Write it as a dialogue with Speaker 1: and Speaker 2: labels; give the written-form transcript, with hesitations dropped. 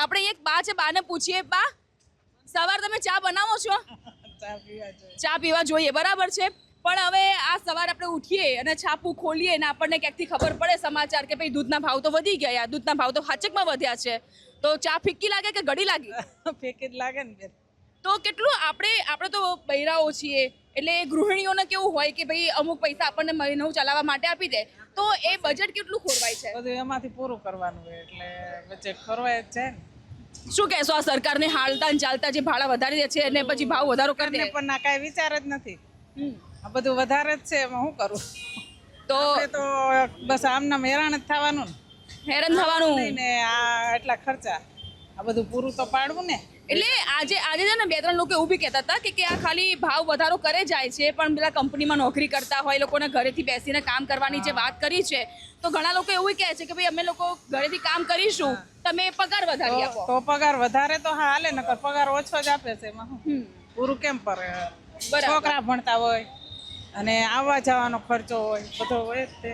Speaker 1: આપણે એક બા છે, બાને પૂછીએ. બા, સવાર તમે ચા બનાવો છો? ચા પીવા જોઈએ, બરાબર છે. પણ હવે આ સવારે આપણે ઉઠીએ અને છાપું ખોલીએ ને આપણને ક્યાંકથી ખબર પડે સમાચાર કે ભાઈ દૂધના ભાવ તો વધી ગયા, દૂધના ભાવ તો હાચકમાં વધ્યા છે, તો ચા ફિક્કી લાગે કે ગળી લાગી?
Speaker 2: ફેંકી જ લાગે ને બેન.
Speaker 1: તો કેટલું આપણે તો બૈરાઓ છીએ, એટલે ગૃહિણીઓને કેવું હોય કે ભાઈ અમુક પૈસા આપણને મહિનો ચલાવવા માટે આપી દે, તો એ બજેટ કેટલું ખોરવાય છે?
Speaker 2: બધું એમાંથી પૂરું કરવાનું હોય એટલે બજેટ ખોરવાય જ છે ને.
Speaker 1: શું કહેશો આ સરકારને હાલતા ને ચાલતા જે ભાડા વધારી દે છે અને પછી ભાવ વધારો કરી દે?
Speaker 2: પણ ના કાંઈ વિચાર જ નથી. આ બધું વધારે જ છે, એમાં શું કરું?
Speaker 1: તો
Speaker 2: તો બસ આમનામ હેરાન જ થવાનું ને.
Speaker 1: હેરાન થવાનું
Speaker 2: ને આ એટલા ખર્ચા, આ બધું પૂરું તો પાડવું ને.
Speaker 1: એટલે આજે છે ને 2-3 લોકો એવું બી કહેતા હતા કે આ ખાલી ભાવ વધારો કરે જાય છે, પણ પેલા કંપનીમાં નોકરી કરતા હોય લોકોને ઘરેથી બેસીને કામ કરવાની જે વાત કરી છે, તો ઘણા લોકો એવું કહે છે કે ભાઈ અમે લોકો ઘરેથી કામ કરીશું, તમે પગાર વધારી આપો.
Speaker 2: તો પગાર વધારે તો હા હાલે, નકર પગાર ઓછો જ આપે છે. એમાં શું પૂરું કેમ કરે? છોકરા ભણતા હોય અને આવવા જવાનો ખર્ચો હોય, બધો હોય જ તે.